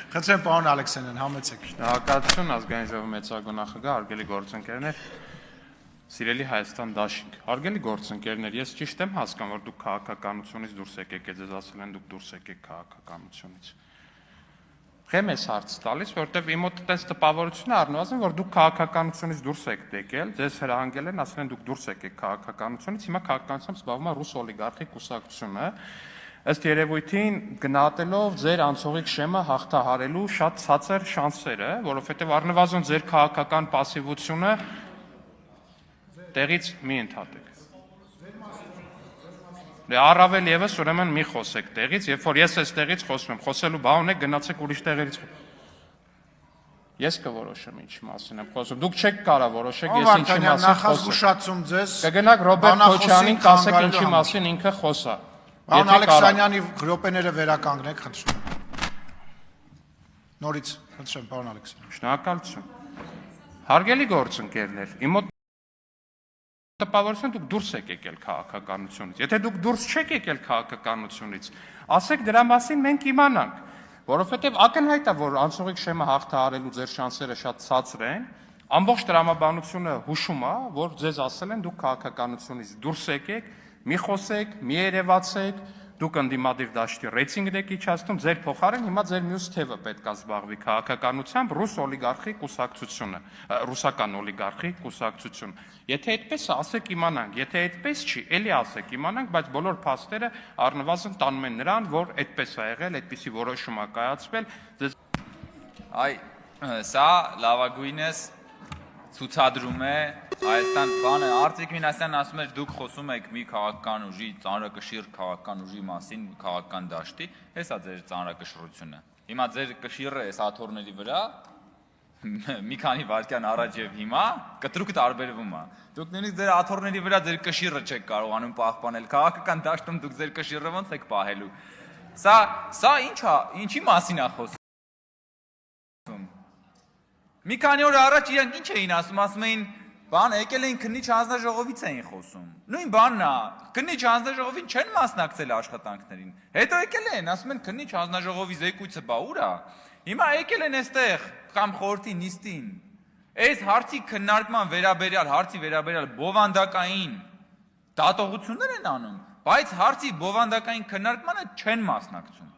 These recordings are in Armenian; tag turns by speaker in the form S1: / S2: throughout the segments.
S1: Խնդրեմ պարոն Ալեքսանյան, համեցեք։
S2: Շնորհակալություն ազգային ժողովի մեծագույն նախագահ, հարգելի գործընկերներ, սիրելի Հայաստան դաշինք։ Հարգելի գործընկերներ, ես ճիշտ եմ հասկանում, որ դուք քաղաքականությունից դուրս եկեք, ձեզ ասել են դուք դուրս եկեք քաղաքականությունից։ Խեմ ես հարց տալիս, որովհետև իմ մոտ այդպես տպավորություն է առնվազն, որ դուք քաղաքականությունից դուրս եք եկել, ձեզ հրահանգել են, ասել են դուք դուրս եկեք քաղաքականությունից, հիմա քաղաքականությամբ զբաղվում է ռուս օլիգարխիկ կուսակցությունը, ըստ երևույթին գնահատելով ձեր անցողիկ շեմը հաղթահարելու շատ ցածր շանսերը, որովհետև առնվազն ձեր քաղաքական պասիվությունը տեղից մի ընդհատեք։ Առավել եւս ուրեմն մի խոսեք տեղից, երբ որ ես այս տեղից խոսում եմ, խոսելու բան ունեք, գնացեք ուրիշ տեղերից։ Ես կորոշեմ ինչ մասին եմ խոսում։ Դուք չեք կարող որոշեք, ես ինչի մասին
S1: նախազգուշացում ձեզ։
S2: Կգնաք Ռոբերտ Քոչյանին, կասեք ինչի մասին ինքը խոսա։
S1: Պարոն Ալեքսանյանի րոպեները վերականգնեք, խնդրում եմ։ Նորից, խնդրեմ, պարոն Ալեքսանյան։
S2: Շնորհակալություն։ Հարգելի գործընկերներ, իմ մոտ տպավորություն դուք դուրս եք եկել քաղաքականությունից։ Եթե դուք դուրս չեք եկել քաղաքականությունից, ասեք դրա մասին մենք իմանանք, որովհետև ակնհայտ է, որ անցողիկ շեմը հաղթահարելու ձեր շանսերը շատ ցածր են, ամբողջ տրամաբանությունը հուշում է, որ ձեզ ասել են դուք քաղաքականությունից դուրս եկեք, մի խոսեք, մի երևացեք, դուք ընդդիմադիր դաշտի ռեյտինգ եք իջացնում, ձեր փոխարեն հիմա ձեր մյուս թևը պետք է զբաղվի քաղաքականությամբ ռուս օլիգարխի կուսակցությունը, ռուսական օլիգարխի կուսակցություն։ Եթե այդպես է, ասեք իմանանք, եթե այդպես չի, էլի ասեք իմանանք, բայց բոլոր փաստերը առնվազն տանում են նրան, որ այդպես է եղել, այդպիսի որոշում է կայացվել։
S3: Սա լավագույնս ցուցադրում է Հայաստան բանը Արտիկ Մինասյանն ասում էր դուք խոսում եք մի քաղաքական ուժի ծանրակշիռ քաղաքական ուժի մասին քաղաքական դաշտի հեսա ձեր ծանրակշռությունը հիմա ձեր կշիռը էս աթոռների վրա մի քանի վայրկյան առաջ եւ հիմա կտրուկ տարբերվում է դուք նույնիսկ ձեր աթոռների վրա ձեր կշիռը չեք կարողանում պահպանել քաղաքական դաշտում դուք ձեր կշիռը ոնց եք պահելու սա ինչի մասին է խոսում մի քանի օր առաջ իրանք ինչ էին ասում էին բան եկել էին քննիչ հանձնաժողովից էին խոսում նույն բանն է քննիչ հանձնաժողովին չեն մասնակցել աշխատանքներին հետո եկել են ասում են քննիչ հանձնաժողովի զեկույցը բա ուր է հիմա եկել են այստեղ կամ խորհրդի նիստին այս հարցի քննարկման վերաբերյալ բովանդակային դատողություններ են անում բայց հարցի բովանդակային քննարկմանը չեն մասնակցում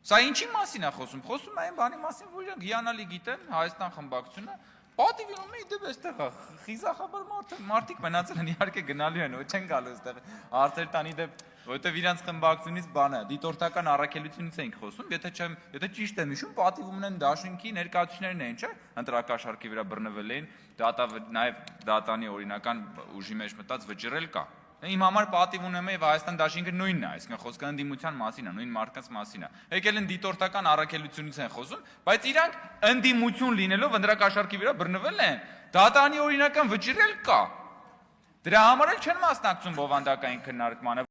S3: Սա ինչի մասին է խոսում է այն բանի մասին, որ իրանք հիանալի գիտեն Հայաստան խմբակցությունը, պատիվում է դեպ այստեղ է, խիզախաբար մարդիկ մնացել են իհարկե գնալու են, ոչ չեն գալու այստեղ հարցեր տանի դեպ, որովհետև իրանք խմբակցությունից բանը, դիտորդական առաքելությունից էինք խոսում, եթե ճիշտ եմ հիշում, պատիվում են դաշինքի ներկայացուցիչներն էին, չէ՞, ընտրակաշառքի վրա բռնվել էին, նաև դատանի օրինական ուժի մեջ մտած վճռել կա Իմ համար պատիվ ունեմ եւ Հայաստան դաշինքը նույնն է, այսինքն խոսքը ընդդիմության մասին է, նույն մարդկանց մասին է։ Եկել են դիտորդական առաքելությունից են խոսում, բայց իրանք ընդդիմություն լինելով ընդրակաշառքի վրա բռնվել են, դատանի օրինական վճռել կա։ Դրա համար էլ չեն մասնակցում բովանդակային քննարկմանը,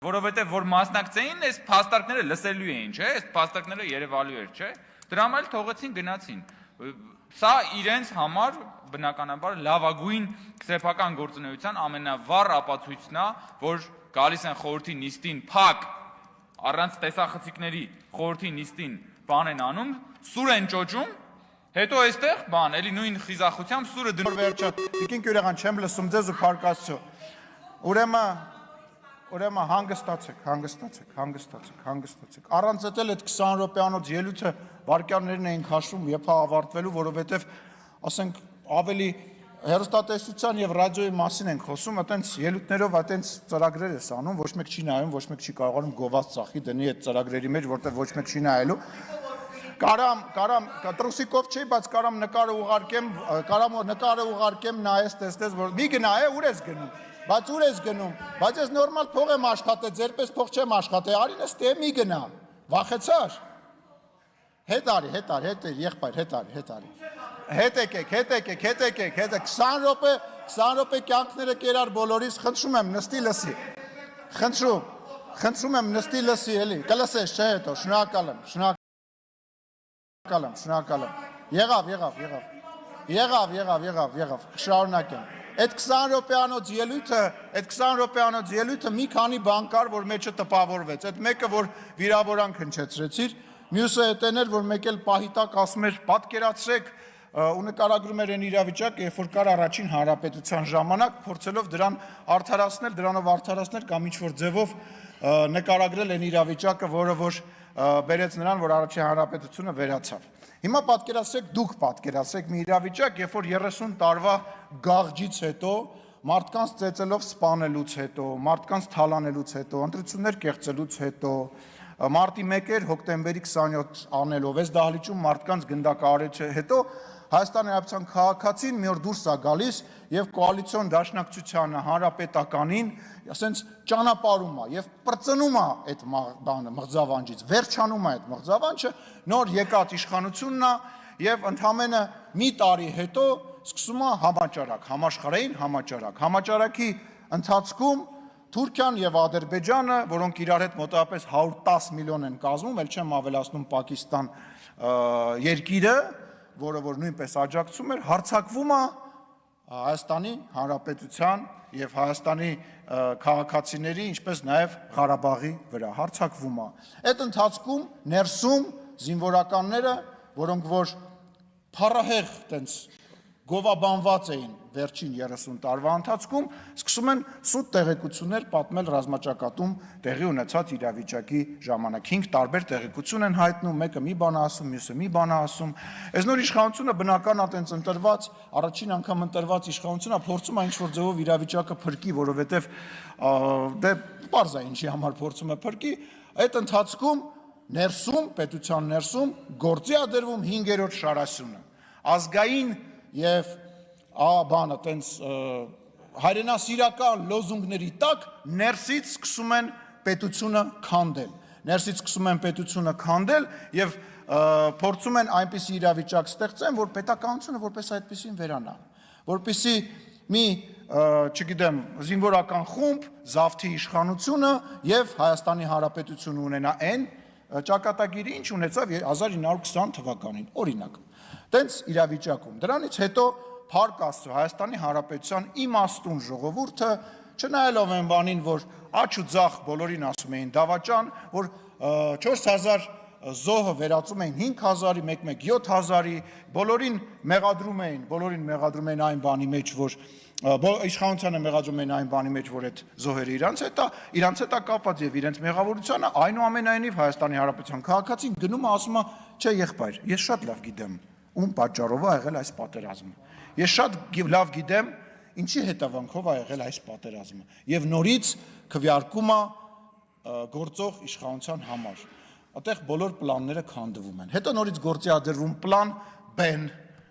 S3: որովհետեւ որ մասնակցեին, այս փաստարկները լսելու էին, չէ՞, այս փաստարկները երևալու էր, չէ՞։ Դրա համար էլ թողեցին գնացին։ Սա իրենց համար բնականաբար լավագույն սեփական գործունեության ամենավառ ապացույցն է, որ գալիս են խորհրդի նիստին փակ առանց տեսախցիկների խորհրդի նիստին բան են անում, սուր են ճոճում, հետո այստեղ բան, էլի նույն խիզախությամբ սուրը դնում
S1: վերջը, Տիկին Կյուրեղան, չեմ լսում ձեզ ու փարկացու։ Ուրեմն հանգստացեք։ Առանց էլ այդ 20 րոպեանոց ելույթը վարկյաններն էին քաշվում, երբ ավարտվելու, որովհետև ասենք ավելի հեռուստատեսության եւ ռադիոյի մասին ենք խոսում, այտենց ելույթներով այտենց ծրագրեր ես անում, ոչ մեկ չի նայում, ոչ մեկ չի կարողանում գովաց ծախի դնի այդ ծրագրերի մեջ, որտեղ ոչ մեկ չի նայելու։ Կարամ տրուսիկով չի, բայց կարամ նկարը ուղարկեմ նայես տեսնես, որ մի գնա է, ուր ես գնում։ Բայց ուր ես գնում, բայց ես նորմալ փող եմ աշխատել, ձերպես փող չեմ աշխատել, արին ես տե մի գնա, վախեցար, հետ արի, եղբայր, հետ եկեք, 20 րոպե կյանքները կերար բոլորիս, խնդրում եմ նստի լսի, խնդրում եմ նստի լսի, էլի, կլսես չէ հետո, շնորհակալ եմ, եղավ, շարունակեմ, այդ 20 րոպեանոց ելույթը մի քանի բան կար, որ մեջը տպավորվեց, այդ մեկը, որ վիրավորանք հնչեցրեցիր, Մյուսը էտեն էր, որ մեկ էլ պահի տակ ասում էր պատկերացրեք ու նկարագրում էր այն իրավիճակը, երբ որ կար առաջին հանրապետության ժամանակ, փորձելով դրան արդարացնել, դրանով արդարացնել կամ ինչ-որ ձևով նկարագրել այն իրավիճակը, որը որ բերեց նրան, որ առաջին հանրապետությունը վերացավ։ Հիմա պատկերացրեք, դուք պատկերացրեք մի իրավիճակ, երբ որ 30 տարվա գաղջից հետո, մարդկանց ծեծելով սպանելուց հետո, մարդկանց թալանելուց հետո, ընտրություններ կեղծելուց հետո, մարտի 1 հոկտեմբերի 27 անելով, այս դահլիճում մարդկանց գնդակահարեցի հետո Հայաստանի Հանրապետության քաղաքացին մի օր դուրս է գալիս եւ կոալիցիոն դաշնակցությանը, հանրապետականին, ասենց ճանապարհում է եւ պրծնում է այդ բանը մղձավանջից, վերջանում է այդ մղձավանջը, նոր եկած իշխանությունն է եւ ընդամենը մի տարի հետո սկսում է համաճարակ, համաշխարհային համաճարակ։ Համաճարակի ընթացքում Թուրքիան եւ Ադրբեջանը, որոնք իրար հետ մոտավորապես 110 միլիոն են կազմում, ել չեմ ավելացնում Պակիստան երկիրը, որը որ նույնպես աջակցում էր, հարձակվում է Հայաստանի Հանրապետության եւ Հայաստանի քաղաքացիների, ինչպես նաեւ Ղարաբաղի վրա հարձակվում է։ Այդ ընթացքում ներսում զինվորականները, որոնք որ փառահեղ տենց գովաբանված էին վերջին 30 տարվա ընթացքում, սկսում են սուտ տեղեկություններ պատմել ռազմաճակատում տեղի ունեցած իրավիճակի ժամանակ։ 5 տարբեր տեղեկություն են հայտնում, մեկը մի բան է ասում, մյուսը մի բան է ասում։ Այս նոր իշխանությունը բնական է տենց ընտրված, առաջին անգամ ընտրված իշխանությունը փորձում է ինչ-որ ձևով իրավիճակը փրկի, որովհետև դե պարզ է ինչի համար փորձում է փրկի։ Այդ ընթացքում ներսում, պետության ներսում գործի է դրվում 5-րդ շարասյունը։ Ազգային եւ բանը տենց հայրենասիրական լոզունգների տակ ներսից սկսում են պետությունը քանդել։ Ներսից սկսում են պետությունը քանդել եւ փորձում են այնպիսի իրավիճակ ստեղծեն, որ պետականությունը որպես այդպեսին վերանա, որպեսի մի չգիտեմ, զինվորական խումբ, զավթի իշխանությունը եւ Հայաստանի Հանրապետությունը ունենա այն ճակատագիրը, ինչ ունեցավ 1920 թվականին, օրինակ։ Տենց իրավիճակում։ Դրանից հետո Փառք Աստծո Հայաստանի Հանրապետության իմաստուն ժողովուրդը, չնայելով այն բանին, որ աչ ու ձախ բոլորին ասում էին դավաճան, որ 4000 զոհը վերածում էին 5000-ի, մեկ-մեկ 7000-ի, բոլորին մեղադրում էին այն բանի մեջ, որ իշխանությանը մեղադրում էին այն բանի մեջ, որ այդ զոհերը իրանց հետ է կապված եւ իրենց մեղավորությունը, այնուամենայնիվ Հայաստանի Հանրապետության քաղաքացին գնում է ասում է, չէ եղբայր, ես շատ լավ գիտեմ, ում պատճառով է եղել այս պատերազմը։ Ես շատ լավ գիտեմ, ինչի հետևանքով է եղել այս պատերազմը եւ նորից քվեարկում է գործող իշխանության համար։ Այդտեղ բոլոր պլանները քանդվում են։ Հետո նորից գործի է դրվում պլան B-ն,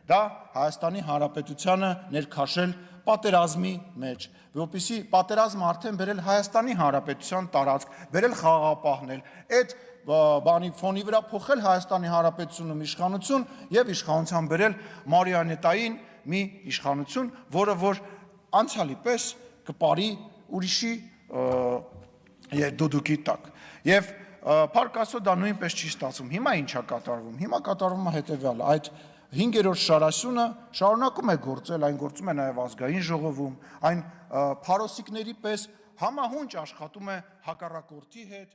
S1: դա Հայաստանի Հանրապետությանը ներքաշել պատերազմի մեջ, որպեսզի պատերազմը արդեն բերել Հայաստանի Հանրապետության տարածք, բերել խաղաղապահներ, այդ բանի ֆոնի վրա փոխել Հայաստանի Հանրապետությունում իշխանություն եւ իշխանության բերել մարիոնետային մի իշխանություն, որը որ անցյալի պես կպարի ուրիշի դուդուկի տակ։ Եվ Փառք Աստծո դա նույնպես չի ստացվում։ Հիմա ինչ է կատարվում։ Հիմա կատարվում է հետեւյալը, այդ 5-րդ շարասյունը շարունակում է գործել, այն գործում է նաև ազգային ժողովում, այն փարոսիկների պես համահունչ աշխատում է հակառակորդի հետ,